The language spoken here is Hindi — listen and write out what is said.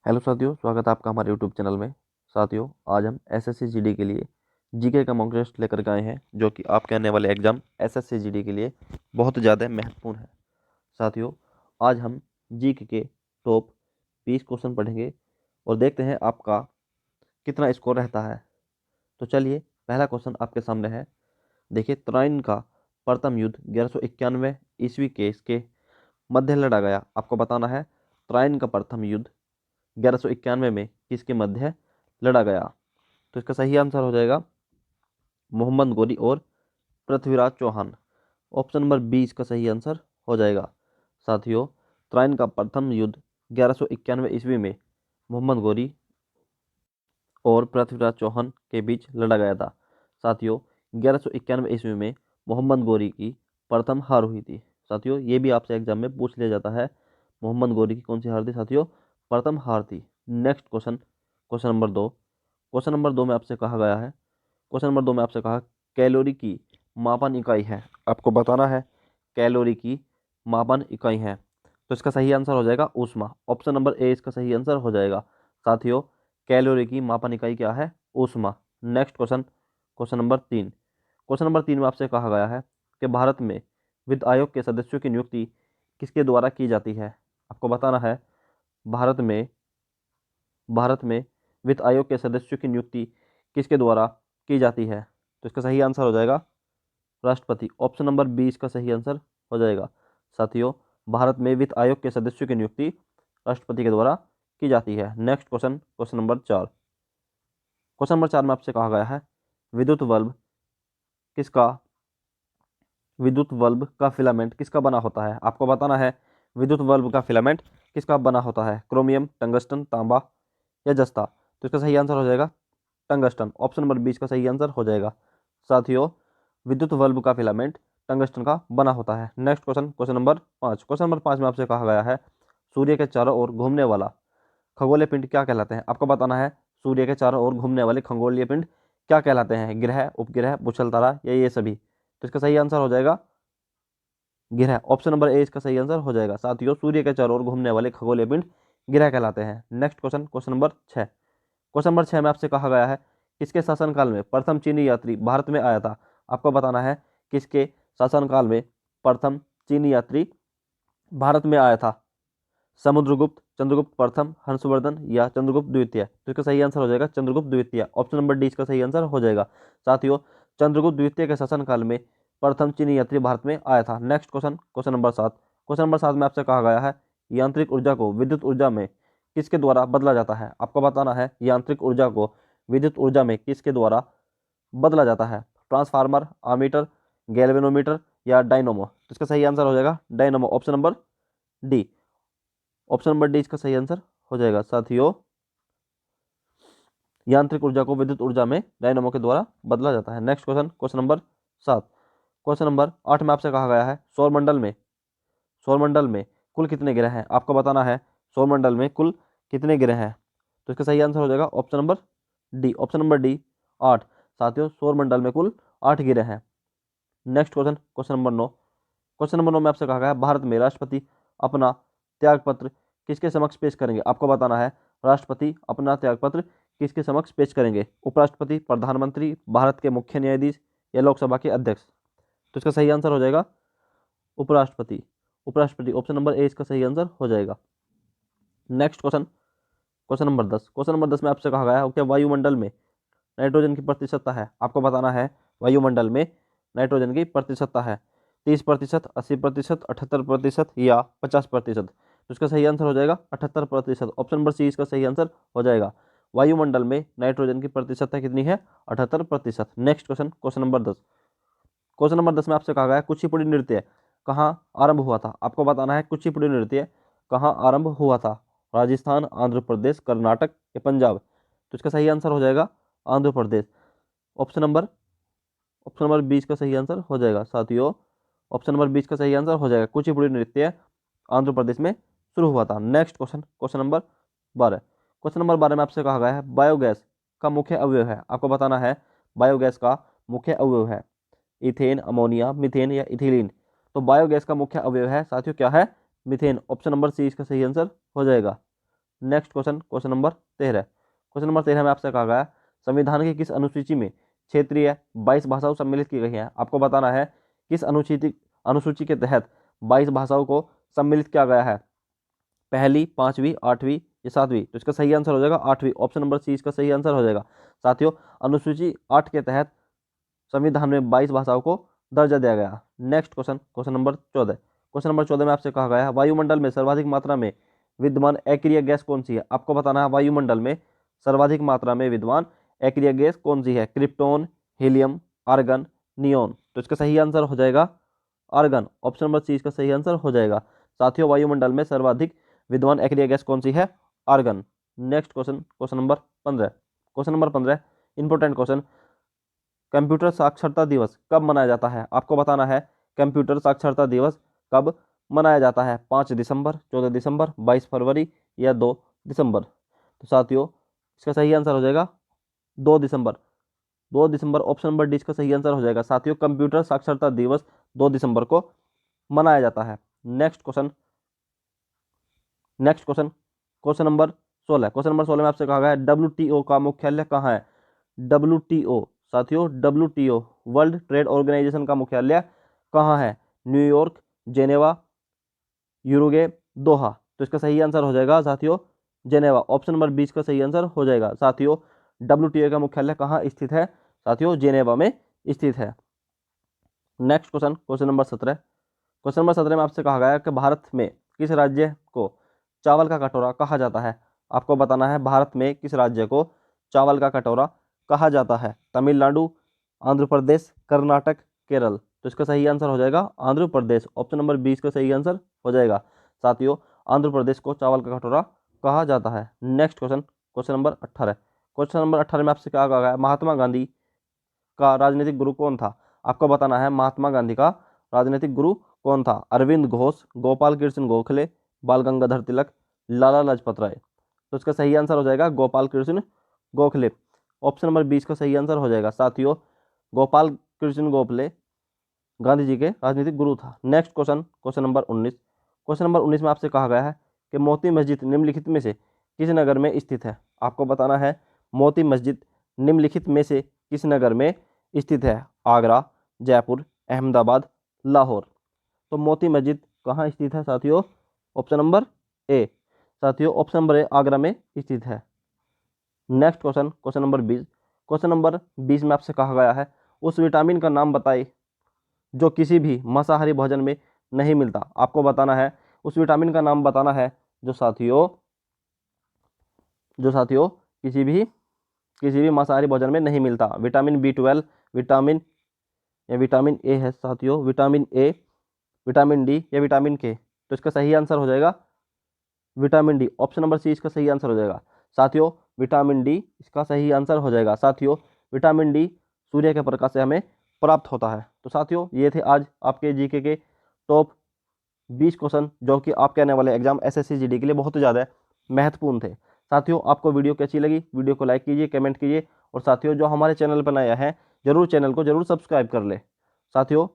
हेलो साथियों, स्वागत है आपका हमारे यूट्यूब चैनल में। साथियों, आज हम एसएससी जीडी के लिए जीके का मॉक टेस्ट लेकर के आए हैं, जो कि आपके आने वाले एग्जाम एसएससी जीडी के लिए बहुत ज़्यादा महत्वपूर्ण है। साथियों, आज हम जीके के टॉप 20 क्वेश्चन पढ़ेंगे और देखते हैं आपका कितना स्कोर रहता है। तो चलिए, पहला क्वेश्चन आपके सामने है। देखिए, तराइन का प्रथम युद्ध 1191 ईस्वी के इसके मध्य लड़ा गया। आपको बताना है तराइन का प्रथम युद्ध 1191 में किसके मध्य लड़ा गया। तो इसका सही आंसर हो जाएगा मोहम्मद गोरी और पृथ्वीराज चौहान। ऑप्शन नंबर 20 का सही आंसर हो जाएगा। साथियों, तराइन का प्रथम युद्ध 1191 ईस्वी में मोहम्मद गोरी और पृथ्वीराज चौहान के बीच लड़ा गया था। साथियों, 1191 ईस्वी में मोहम्मद गोरी की प्रथम हार हुई थी। साथियों, ये भी आपसे एग्जाम में पूछ लिया जाता है, मोहम्मद गोरी की कौन सी हार थी। साथियों, प्रथम हार थी। Next question, question number 2। Question number 2 में आपसे कहा गया है, क्वेश्चन नंबर 2 में आपसे कहा कैलोरी की मापन इकाई है। आपको बताना है कैलोरी की मापन इकाई है। तो इसका सही आंसर हो जाएगा ऊष्मा। ऑप्शन नंबर ए इसका सही आंसर हो जाएगा। साथियों, कैलोरी की मापन इकाई क्या है? ऊष्मा। Next question, question number 3। Question number 3 में आपसे कहा गया है कि भारत में वित्त आयोग के सदस्यों की नियुक्ति किसके द्वारा की जाती है। आपको बताना है भारत में वित्त आयोग के सदस्यों की नियुक्ति किसके द्वारा की जाती है। तो इसका सही आंसर हो जाएगा राष्ट्रपति। ऑप्शन नंबर 20 का सही आंसर हो जाएगा। साथियों, भारत में वित्त आयोग के सदस्यों की नियुक्ति राष्ट्रपति के द्वारा की जाती है। Next question, question number 4। Question number 4 में आपसे कहा गया है विद्युत बल्ब किसका विद्युत बल्ब का फिलामेंट किसका बना होता है। आपको बताना है विद्युत बल्ब का फिलामेंट किसका बना होता है? क्रोमियम, टंगस्टन, तांबा या जस्ता। तो इसका सही आंसर हो जाएगा टंगस्टन। ऑप्शन नंबर 20 का सही आंसर हो जाएगा। साथियों, विद्युत बल्ब का फिलामेंट टंगस्टन का बना होता है। Next question, question number 5। Question number 5 में आपसे कहा गया है सूर्य के चारों ओर घूमने वाला खगोलीय पिंड क्या कहलाते हैं। आपको बताना है सूर्य के चारों ओर घूमने वाले खगोलीय पिंड क्या कहलाते हैं? ग्रह, उपग्रह, भूछल तारा या ये सभी। तो इसका सही आंसर हो जाएगा ग्रह। ऑप्शन नंबर ए इसका सही आंसर हो जाएगा। साथियों, सूर्य के चारों ओर घूमने वाले खगोलीय पिंड ग्रह कहलाते हैं। Next question, question number 6। Question number 6 में आपसे कहा गया है किसके शासनकाल में प्रथम चीनी यात्री भारत में आया था। आपको बताना है किसके शासनकाल में प्रथम चीनी यात्री भारत में आया था? समुद्रगुप्त, चंद्रगुप्त प्रथम, हर्षवर्धन या चंद्रगुप्त द्वितीय। तो इसका सही आंसर हो जाएगा चंद्रगुप्त द्वितीय। ऑप्शन नंबर डी इसका सही आंसर हो जाएगा। साथियों, चंद्रगुप्त द्वितीय के शासनकाल में प्रथम चीनी यात्री भारत में आया था। Next question, question number 7। Question number 7 में आपसे कहा गया है यांत्रिक ऊर्जा को विद्युत ऊर्जा में किसके द्वारा बदला जाता है। आपको बताना है यांत्रिक ऊर्जा को विद्युत ऊर्जा में किसके द्वारा बदला जाता है? ट्रांसफार्मर, आमीटर, गैल्वेनोमीटर या डायनोमो। तो इसका सही आंसर हो जाएगा dynamo. Option number D. Option number D इसका सही आंसर हो जाएगा। साथियों, यांत्रिक ऊर्जा को विद्युत ऊर्जा में डायनामो के द्वारा बदला जाता है। Next question, question number 7। Question number 8 में आपसे कहा गया है सौरमंडल में कुल कितने ग्रह हैं। आपको बताना है सौरमंडल में कुल कितने ग्रह हैं। तो इसका सही आंसर हो जाएगा option number D. Option number D 8। साथियों, सौरमंडल में कुल 8 ग्रह हैं। Next question, question number 9। Question number 9 में आपसे कहा गया है भारत में राष्ट्रपति अपना त्यागपत्र किसके समक्ष पेश करेंगे। आपको बताना है राष्ट्रपति अपना त्यागपत्र किसके समक्ष पेश करेंगे? उपराष्ट्रपति, प्रधानमंत्री, भारत के मुख्य न्यायाधीश या लोकसभा के अध्यक्ष। तो इसका सही आंसर हो जाएगा उपराष्ट्रपति। उपराष्ट्रपति। ऑप्शन नंबर ए इसका सही आंसर हो जाएगा। Next question, question number 10। Question number 10 में आपसे कहा गया है क्या वायुमंडल में नाइट्रोजन की प्रतिशतता है। आपको बताना है वायुमंडल में नाइट्रोजन की प्रतिशतता है 30%, 80%, 78% या 50%। तो इसका सही आंसर हो जाएगा 78%। ऑप्शन नंबर सी इसका सही आंसर हो जाएगा। वायुमंडल में नाइट्रोजन की प्रतिशतता कितनी है? 78%। Next question, question number 10। Question number 10 में आपसे कहा गया है कुचिपुड़ी नृत्य कहाँ आरंभ हुआ था। आपको बताना है कुचिपुड़ी नृत्य कहाँ आरंभ हुआ था? राजस्थान, आंध्र प्रदेश, कर्नाटक या पंजाब। तो इसका सही आंसर हो जाएगा आंध्र प्रदेश। ऑप्शन नंबर 20 का सही आंसर हो जाएगा। साथियों, ऑप्शन नंबर 20 का सही आंसर हो जाएगा कुचिपुड़ी नृत्य आंध्र प्रदेश में शुरू हुआ था। Next question, question number 12। Question number 12 में आपसे कहा गया है बायोगैस का मुख्य अवयव है। आपको बताना है बायोगैस का मुख्य अवयव है इथेन, अमोनिया, मीथेन या इथिलीन। तो बायोगैस का मुख्य अवयव है साथियों क्या है? मीथेन। ऑप्शन नंबर सी इसका सही आंसर हो जाएगा। Next question, question number 13। Question number 13 में आपसे कहा गया संविधान की किस अनुसूची में क्षेत्रीय 22 भाषाओं सम्मिलित की गई हैं। आपको बताना है किस अनुसूची के तहत 22 भाषाओं को सम्मिलित किया गया है, पहली, पांचवी, आठवीं या सातवीं। तो इसका सही आंसर हो जाएगा आठवीं, ऑप्शन नंबर सी इसका सही आंसर हो जाएगा। साथियों, अनुसूची 8 के तहत संविधान में 22 भाषाओं को दर्जा दिया गया। Next question, question number 14। Question number 14 में आपसे कहा गया है वायुमंडल में सर्वाधिक मात्रा में विद्यमान अक्रिय गैस कौन सी है। आपको बताना है वायुमंडल में सर्वाधिक मात्रा में विद्यमान अक्रिय गैस कौन सी है, क्रिप्टॉन, हीलियम, आर्गन, नियोन। तो इसका सही आंसर हो जाएगा आर्गन, ऑप्शन नंबर सी इसका सही आंसर हो जाएगा। साथियों, वायुमंडल में सर्वाधिक विद्यमान अक्रिय गैस कौन सी है, argon. Next question, question number 15। Question number 15 important question, computer साक्षरता दिवस कब मनाया जाता है। आपको बताना है कंप्यूटर साक्षरता दिवस कब मनाया जाता है, 5 दिसंबर, 14 दिसंबर, 22 फरवरी या 2 दिसंबर। तो साथियों, इसका सही आंसर हो जाएगा 2 दिसंबर। 2 दिसंबर, ऑप्शन नंबर डी इसका सही आंसर हो जाएगा। साथियों, कंप्यूटर साक्षरता दिवस 2 दिसंबर को मनाया जाता है। Next question, next question, question number 16। Question number 16 में आपसे कहा गया है WTO का मुख्यालय कहाँ है। WTO, साथियों WTO वर्ल्ड ट्रेड ऑर्गेनाइजेशन का मुख्यालय कहाँ है, न्यूयॉर्क, जेनेवा, यूरुगे, दोहा। तो इसका सही आंसर हो जाएगा साथियों जेनेवा, ऑप्शन नंबर 20 का सही आंसर हो जाएगा। साथियों, WTO का मुख्यालय कहाँ स्थित है, साथियों जेनेवा में स्थित है। Next question, question number 17। Question number 17 में आपसे कहा गया है कि भारत में किस राज्य को चावल का कटोरा कहा जाता है। आपको बताना है भारत में किस राज्य को चावल का कटोरा कहा जाता है, तमिलनाडु, आंध्र प्रदेश, कर्नाटक, केरल। तो इसका सही आंसर हो जाएगा आंध्र प्रदेश, ऑप्शन नंबर 20 का सही आंसर हो जाएगा। साथियों, आंध्र प्रदेश को चावल का कटोरा कहा जाता है। Next question, question number 18। Question number 18 में आपसे क्या कहा गया है महात्मा गांधी का राजनीतिक गुरु कौन था। आपको बताना है महात्मा गांधी का राजनीतिक गुरु कौन था, अरविंद घोष, गोपाल कृष्ण गोखले, बाल गंगाधर तिलक, लाला लाजपत राय। तो इसका सही आंसर हो जाएगा गोपाल कृष्ण गोखले, ऑप्शन नंबर 20 का सही आंसर हो जाएगा। साथियों, गोपाल कृष्ण गोखले गांधी जी के राजनीतिक गुरु था। Next question, question number 19। Question number 19 में आपसे कहा गया है कि मोती मस्जिद निम्नलिखित में से किस नगर में स्थित है। आपको बताना है मोती मस्जिद निम्नलिखित में से किस नगर में स्थित है, आगरा, जयपुर, अहमदाबाद, लाहौर। तो मोती मस्जिद कहाँ स्थित है साथियों, ऑप्शन नंबर ए, साथियों ऑप्शन नंबर ए आगरा में स्थित है। Next question, question number 20। Question number 20 में आपसे कहा गया है उस विटामिन का नाम बताइए जो किसी भी मांसाहारी भोजन में नहीं मिलता। आपको बताना है उस विटामिन का नाम बताना है जो साथियों किसी भी मांसाहारी भोजन में नहीं मिलता। विटामिन B12, विटामिन ए है साथियों, विटामिन ए, विटामिन डी या विटामिन के। तो इसका सही आंसर हो जाएगा vitamin D, option number C इसका सही आंसर हो जाएगा। साथियों, विटामिन डी इसका सही आंसर हो जाएगा। साथियों, विटामिन डी सूर्य के प्रकाश से हमें प्राप्त होता है। तो साथियों, ये थे आज आपके जीके के टॉप 20 क्वेश्चन जो कि आपके आने वाले एग्जाम SSC GD के लिए बहुत ज़्यादा महत्वपूर्ण थे। साथियों, आपको वीडियो कैसी लगी, वीडियो को लाइक कीजिए, कमेंट कीजिए और साथियों जो हमारे चैनल पर नया है जरूर चैनल को जरूर सब्सक्राइब कर ले। साथियों,